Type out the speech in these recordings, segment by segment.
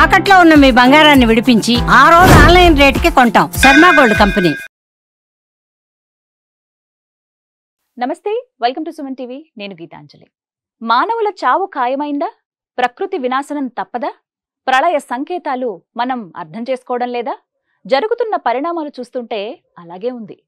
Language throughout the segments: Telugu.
తాకట్లో ఉన్న మీ బంగారాన్ని విడిపించి ఆ రోజు ఆన్లైన్ రేటుకి కొంటాం. Sharma gold company. నమస్తే, వెల్కమ్ టు సుమన్ టీవీ. నేను గీతాంజలి. మానవుల చావు ఖాయమైందా? ప్రకృతి వినాశనం తప్పదా? ప్రళయ సంకేతాలు మనం అర్థం చేసుకోవడం లేదా? జరుగుతున్న పరిణామాలు చూస్తుంటే అలాగే ఉంది.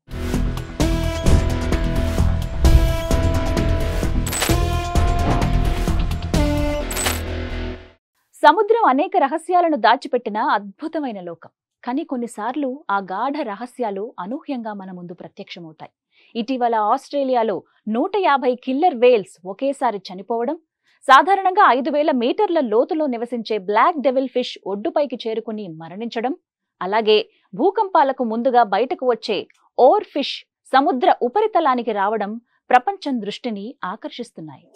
సముద్రం అనేక రహస్యాలను దాచిపెట్టిన అద్భుతమైన లోకం. కానీ కొన్నిసార్లు ఆ గాఢ రహస్యాలు అనూహ్యంగా మన ముందు ప్రత్యక్షమవుతాయి. ఇటీవల ఆస్ట్రేలియాలో 150 కిల్లర్ వేల్స్ ఒకేసారి చనిపోవడం, సాధారణంగా 5000 మీటర్ల లోతులో నివసించే బ్లాక్ డెవిల్ ఫిష్ ఒడ్డుపైకి చేరుకుని మరణించడం, అలాగే భూకంపాలకు ముందుగా బయటకు వచ్చే ఓర్ ఫిష్ సముద్ర ఉపరితలానికి రావడం ప్రపంచం దృష్టిని ఆకర్షిస్తున్నాయి.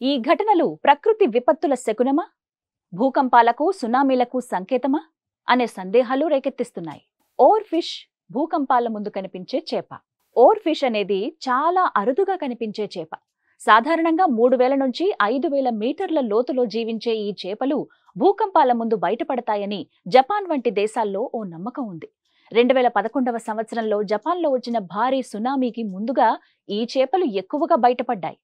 ఈ ఘటనలు ప్రకృతి విపత్తుల శకునమా, భూకంపాలకు సునామీలకు సంకేతమా అనే సందేహాలు రేకెత్తిస్తున్నాయి. ఓర్ ఫిష్ భూకంపాల ముందు కనిపించే చేప. ఓర్ ఫిష్ అనేది చాలా అరుదుగా కనిపించే చేప. సాధారణంగా 3000 నుంచి 5000 మీటర్ల లోతులో జీవించే ఈ చేపలు భూకంపాల ముందు బయటపడతాయని జపాన్ వంటి దేశాల్లో ఓ నమ్మకం ఉంది. 2011వ సంవత్సరంలో జపాన్లో వచ్చిన భారీ సునామీకి ముందుగా ఈ చేపలు ఎక్కువగా బయటపడ్డాయి.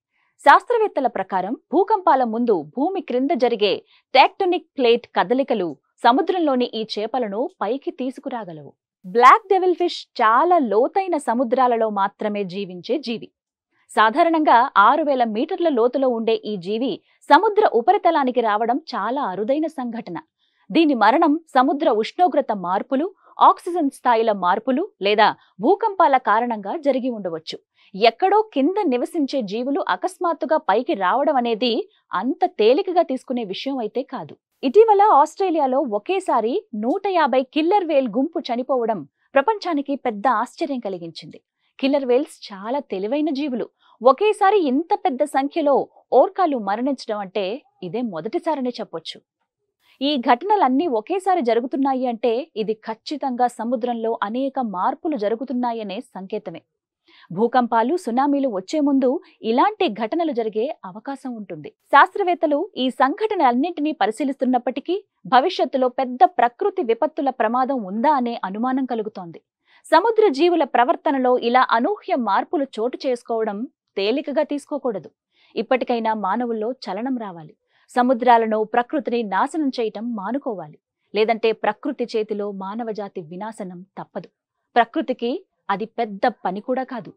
శాస్త్రవేత్తల ప్రకారం భూకంపాల ముందు భూమి క్రింద జరిగే టెక్టోనిక్ ప్లేట్ కదలికలు సముద్రంలోని ఈ చేపలను పైకి తీసుకురాగలవు. బ్లాక్ డెవిల్ ఫిష్ చాలా లోతైన సముద్రాలలో మాత్రమే జీవించే జీవి. సాధారణంగా 6000 మీటర్ల లోతులో ఉండే ఈ జీవి సముద్ర ఉపరితలానికి రావడం చాలా అరుదైన సంఘటన. దీని మరణం సముద్ర ఉష్ణోగ్రత మార్పులు, ఆక్సిజన్ స్థాయిల మార్పులు లేదా భూకంపాల కారణంగా జరిగి ఉండవచ్చు. ఎక్కడో కింద నివసించే జీవులు అకస్మాత్తుగా పైకి రావడం అనేది అంత తేలికగా తీసుకునే విషయం అయితే కాదు. ఇటీవల ఆస్ట్రేలియాలో ఒకేసారి 150 కిల్లర్ వేల్ గుంపు చనిపోవడం ప్రపంచానికి పెద్ద ఆశ్చర్యం కలిగించింది. కిల్లర్ వేల్స్ చాలా తెలివైన జీవులు. ఒకేసారి ఇంత పెద్ద సంఖ్యలో ఓర్కాలు మరణించడం అంటే ఇదే మొదటిసారని చెప్పొచ్చు. ఈ ఘటనలన్నీ ఒకేసారి జరుగుతున్నాయి అంటే ఇది ఖచ్చితంగా సముద్రంలో అనేక మార్పులు జరుగుతున్నాయనే సంకేతమే. భూకంపాలు, సునామీలు వచ్చే ముందు ఇలాంటి ఘటనలు జరిగే అవకాశం ఉంటుంది. శాస్త్రవేత్తలు ఈ సంఘటనలన్నింటినీ పరిశీలిస్తున్నప్పటికీ భవిష్యత్తులో పెద్ద ప్రకృతి విపత్తుల ప్రమాదం ఉందా అనే అనుమానం కలుగుతోంది. సముద్ర జీవుల ప్రవర్తనలో ఇలా అనూహ్య మార్పులు చోటు చేసుకోవడం తేలికగా తీసుకోకూడదు. ఇప్పటికైనా మానవుల్లో చలనం రావాలి. సముద్రాలను, ప్రకృతిని నాశనం చేయటం మానుకోవాలి. లేదంటే ప్రకృతి చేతిలో మానవజాతి వినాశనం తప్పదు. ప్రకృతికి అది పెద్ద పని కూడా కాదు.